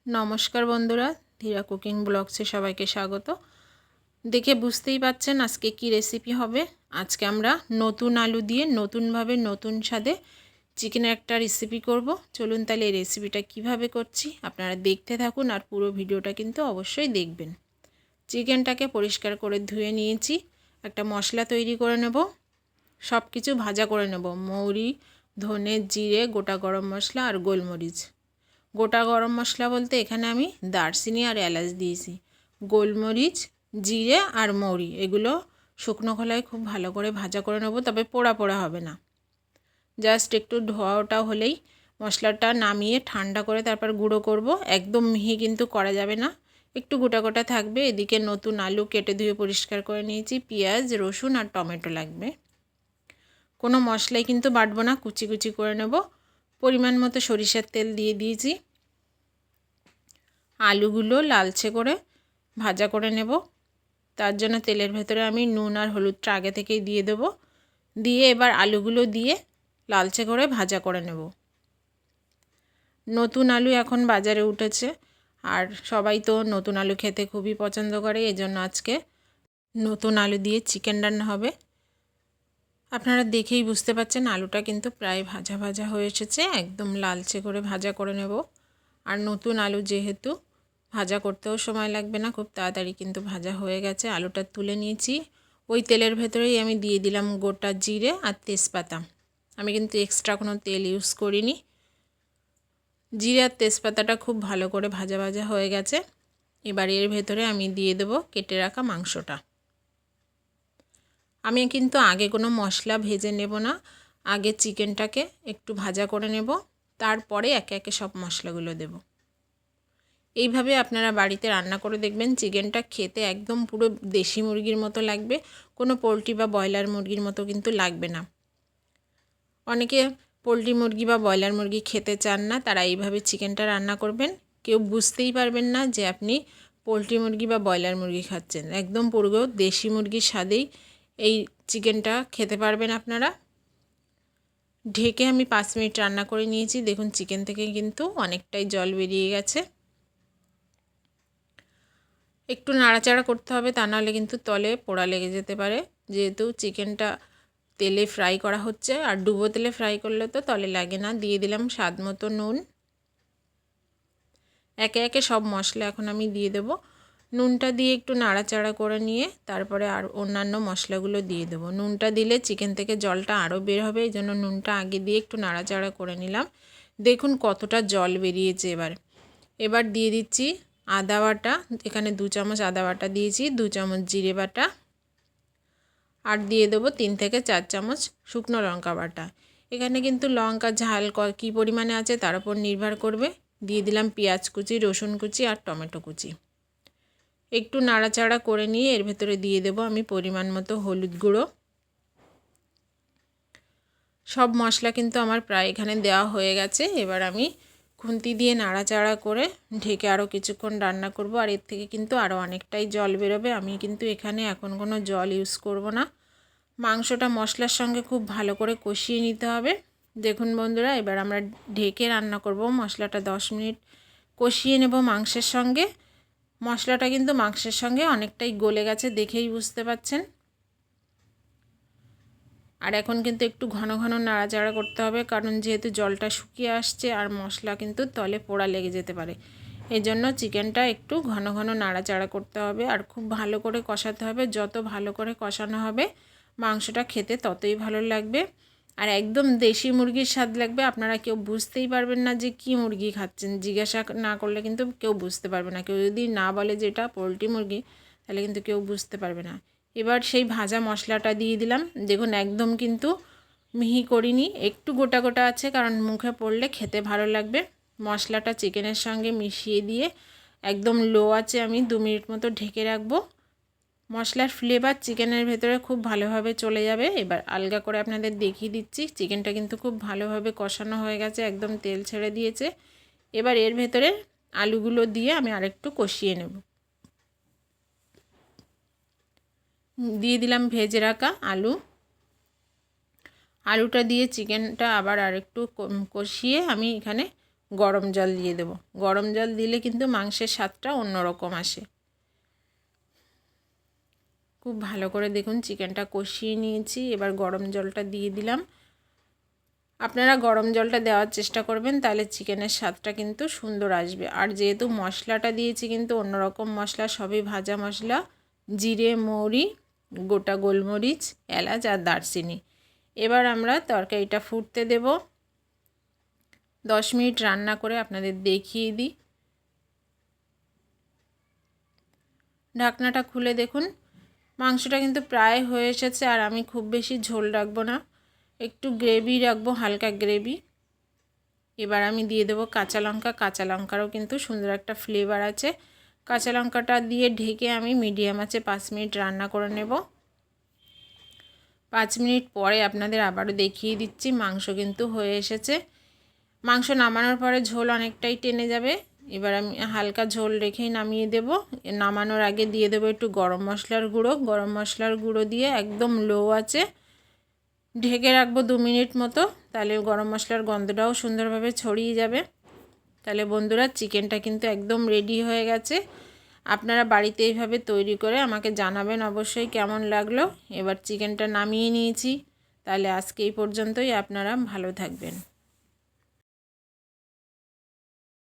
नमस्कार बंधुरा धीरा कुकिंग ब्लग्से सबाइके स्वागत। देखे बुझतेई पाচ্ছেন আজকে কি রেসিপি হবে। আজকে আমরা নতুন আলু দিয়ে নতুন ভাবে নতুন স্বাদে চিকেনের একটা রেসিপি করব। চলুন তাহলে এই রেসিপিটা কিভাবে করছি আপনারা দেখতে থাকুন আর পুরো ভিডিওটা কিন্তু অবশ্যই দেখবেন। চিকেনটাকে পরিষ্কার করে ধুয়ে নিয়েছি। একটা মশলা তৈরি করে নেব। সব কিছু ভাজা করে নেব। মৌরি, ধনে, জিরে, গোটা গরম মশলা আর গোলমরিচ। गोटा गरम मशला बोलते एखाने आमी दारचिनी और एलाच दिएছি। गोलमरिच, जिरे और मौरी एगुलो शुकनो खोलाय खूब भालो करे भाजा करे नेब, तबे पोड़ा पोड़ा होबे ना। जास्ट एकटू धोआ ओटा होलेई मशलाटा नामिए ठंडा करे तारपर गुঁড়ো करब। एकदम मिहि किन्तु करा जाबे ना, एकटू गोटा गोटा थाकबे। एदिके नतून आलू केटे धुए परिष्कार करे निয়েছি। पेঁয়াজ, रसुन और टमेटो लागबे। कोनो मशलाई किन्तु बाटबो ना, कुचि कुचि करे नेब। परिमाण मतो सरिषार तेल दिए दिएছি। आलूगुलो लालचे करे भाजा करे नेब। तार जन्य तेलेर भेतरे आमी नुन और हलुदटा आगे थेकेई दिए देब। दिए एबार आलूगुलो दिए लालचे करे भाजा करे नेब। नतून आलू एखन बाजारे उठेছে আর সবাই তো নতুন আলু খেতে খুবই পছন্দ করে। এজন্য আজকে নতুন আলু দিয়ে চিকেন রান্না হবে। আপনারা দেখেই বুঝতে পাচ্ছেন আলুটা কিন্তু প্রায় ভাজা ভাজা হয়ে এসেছে। একদম লালচে করে ভাজা করে নেব। আর নতুন আলু যেহেতু ভাজা করতেও সময় লাগবে না, খুব তাড়াতাড়ি কিন্তু ভাজা হয়ে গেছে। আলুটা তুলে নিয়েছি। ওই তেলের ভেতরেই আমি দিয়ে দিলাম গোটা জিরে আর তেজপাতা। আমি কিন্তু এক্সট্রা কোনো তেল ইউজ করিনি। জিরে আর তেজপাতাটা খুব ভালো করে ভাজা ভাজা হয়ে গেছে। এবার এর ভেতরে আমি দিয়ে দেব কেটে রাখা মাংসটা। আমি কিন্তু আগে কোনো মশলা ভেজে নেব না, আগে চিকেনটাকে একটু ভাজা করে নেব, তারপরে একে একে সব মশলাগুলো দেব। এইভাবে আপনারা বাড়িতে রান্না করে দেখবেন, চিকেনটা খেতে একদম পুরো দেশি মুরগির মতো লাগবে, কোনো পোলট্রি বা ব্রয়লার মুরগির মতো কিন্তু লাগবে না। অনেকে পোলট্রি মুরগি বা ব্রয়লার মুরগি খেতে চান না, তারা এইভাবে চিকেনটা রান্না করবেন। কেউ বুঝতেই পারবেন না যে আপনি পোলট্রি মুরগি বা ব্রয়লার মুরগি খাচ্ছেন। একদম পুরো দেশি মুরগির স্বাদেই এই চিকেনটা খেতে পারবেন আপনারা। ঢেকে আমি 5 মিনিট রান্না করে নিয়েছি। দেখুন চিকেন থেকে কিন্তু অনেকটাই জল বেরিয়ে গেছে। একটু নাড়াচাড়া করতে হবে, তা নাহলে কিন্তু তলে পোড়া লেগে যেতে পারে। যেহেতু চিকেনটা তেলে ফ্রাই করা হচ্ছে, আর ডুবো তেলে ফ্রাই করলে তো তলে লাগে না। দিয়ে দিলাম স্বাদ মতো নুন। একে একে সব মশলা এখন আমি দিয়ে দেব। নুনটা দিয়ে একটু নাড়াচাড়া করে নিয়ে তারপরে আর অন্যান্য মশলাগুলো দিয়ে দেব। নুনটা দিলে চিকেন থেকে জলটা আরও বের হবে, এই জন্য নুনটা আগে দিয়ে একটু নাড়াচাড়া করে নিলাম। দেখুন কতটা জল বেরিয়েছে। এবার দিয়ে দিচ্ছি আদা বাটা। এখানে 2 চামচ আদা বাটা দিয়েছি, 2 চামচ জিরে বাটা, আর দিয়ে দেবো 3 থেকে 4 চামচ শুকনো লঙ্কা বাটা। এখানে কিন্তু লঙ্কা ঝাল কী পরিমাণে আছে তার উপর নির্ভর করবে। দিয়ে দিলাম পেঁয়াজ কুচি, রসুন কুচি আর টমেটো কুচি। একটু নাড়াচাড়া করে নিয়ে এর ভেতরে দিয়ে দেব আমি পরিমাণ মতো হলুদ গুঁড়ো। সব মশলা কিন্তু আমার প্রায় এখানে দেওয়া হয়ে গেছে। এবার আমি খুন্তি দিয়ে নাড়াচাড়া করে ঢেকে আরও কিছুক্ষণ রান্না করব। আর এর থেকে কিন্তু আরও অনেকটাই জল বেরোবে। আমি কিন্তু এখানে এখন কোনো জল ইউজ করব না। মাংসটা মশলার সঙ্গে খুব ভালো করে কষিয়ে নিতে হবে। দেখুন বন্ধুরা, এবার আমরা ঢেকে রান্না করব। মশলাটা 10 মিনিট কষিয়ে নেব মাংসের সঙ্গে। মশলাটা কিন্তু মাংসের সঙ্গে অনেকটাই গলে গেছে, দেখেই বুঝতে পাচ্ছেন। আর এখন কিন্তু একটু ঘন ঘন নাড়াচাড়া করতে হবে, কারণ যেহেতু জলটা শুকিয়ে আসছে আর মশলা কিন্তু তলে পোড়া লেগে যেতে পারে। এই জন্য চিকেনটা একটু ঘন ঘন নাড়াচাড়া করতে হবে আর খুব ভালো করে কষাতে হবে। যত ভালো করে কষানো হবে মাংসটা খেতে ততই ভালো লাগবে। আর একদম দেশি মুরগির স্বাদ লাগবে। আপনারা কেউ বুঝতেই পারবেন না যে কী মুরগি খাচ্ছেন। জিজ্ঞাসা না করলে কিন্তু কেউ বুঝতে পারবে না। কেউ যদি না বলে যে এটা পোলট্রি মুরগি, তাহলে কিন্তু কেউ বুঝতে পারবে না। এবার সেই ভাজা মশলাটা দিয়ে দিলাম। দেখুন একদম কিন্তু মিহি করিনি, একটু গোটা গোটা আছে, কারণ মুখে পড়লে খেতে ভালো লাগবে। মশলাটা চিকেনের সঙ্গে মিশিয়ে দিয়ে একদম লো আছে আমি 2 মিনিট মতো ঢেকে রাখবো। মশলার ফ্লেভার চিকেনের ভেতরে খুব ভালোভাবে চলে যাবে। এবার আলগা করে আপনাদের দেখিয়ে দিচ্ছি। চিকেনটা কিন্তু খুব ভালোভাবে কষানো হয়ে গেছে, একদম তেল ছেড়ে দিয়েছে। এবার এর ভেতরে আলুগুলো দিয়ে আমি আরেকটু কষিয়ে নেব। দিয়ে দিলাম ভেজে রাখা আলুটা দিয়ে চিকেনটা আবার আরেকটু কষিয়ে আমি এখানে গরম জল দিয়ে দেব। গরম জল দিলে কিন্তু মাংসের স্বাদটা অন্যরকম আসে। খুব ভালো করে দেখুন চিকেনটা কষিয়ে নিয়েছি। এবার গরম জলটা দিয়ে দিলাম। আপনারা গরম জলটা দেওয়ার চেষ্টা করবেন, তাহলে চিকেনের স্বাদটা কিন্তু সুন্দর আসবে। আর যেহেতু মশলাটা দিয়েছি কিন্তু অন্যরকম মশলা, সবই ভাজা মশলা, জিরে, মৌরি, গোটা গোলমরিচ, এলাচ আর দারচিনি। এবার আমরা তরকারিটা ফুটতে দেব। 10 মিনিট রান্না করে আপনাদের দেখিয়ে দিই। ঢাকনাটা খুলে দেখুন মাংসটা কিন্তু প্রায় হয়ে এসেছে। আর আমি খুব বেশি ঝোল রাখবো না, একটু গ্রেভি রাখবো, হালকা গ্রেভি। এবার আমি দিয়ে দেবো কাঁচা লঙ্কা। কাঁচা লঙ্কারও কিন্তু সুন্দর একটা ফ্লেভার আছে। কাঁচা লঙ্কাটা দিয়ে ঢেকে আমি মিডিয়াম আঁচে 5 মিনিট রান্না করে নেব। 5 মিনিট পরে আপনাদের আবারও দেখিয়ে দিচ্ছি, মাংস কিন্তু হয়ে এসেছে। মাংস নামানোর পরে ঝোল অনেকটাই টেনে যাবে। এবার আমি হালকা ঝোল রেখেই নামিয়ে দেব। নামানোর আগে দিয়ে দেবো একটু গরম মশলার গুঁড়ো। গরম মশলার গুঁড়ো দিয়ে একদম লো আছে ঢেকে রাখবো 2 মিনিট মতো, তাহলে গরম মশলার গন্ধটাও সুন্দরভাবে ছড়িয়ে যাবে। তাহলে বন্ধুরা চিকেনটা কিন্তু একদম রেডি হয়ে গেছে। আপনারা বাড়িতে এইভাবে তৈরি করে আমাকে জানাবেন অবশ্যই কেমন লাগলো। এবার চিকেনটা নামিয়ে নিয়েছি। তাহলে আজকে এই পর্যন্তই। আপনারা ভালো থাকবেন।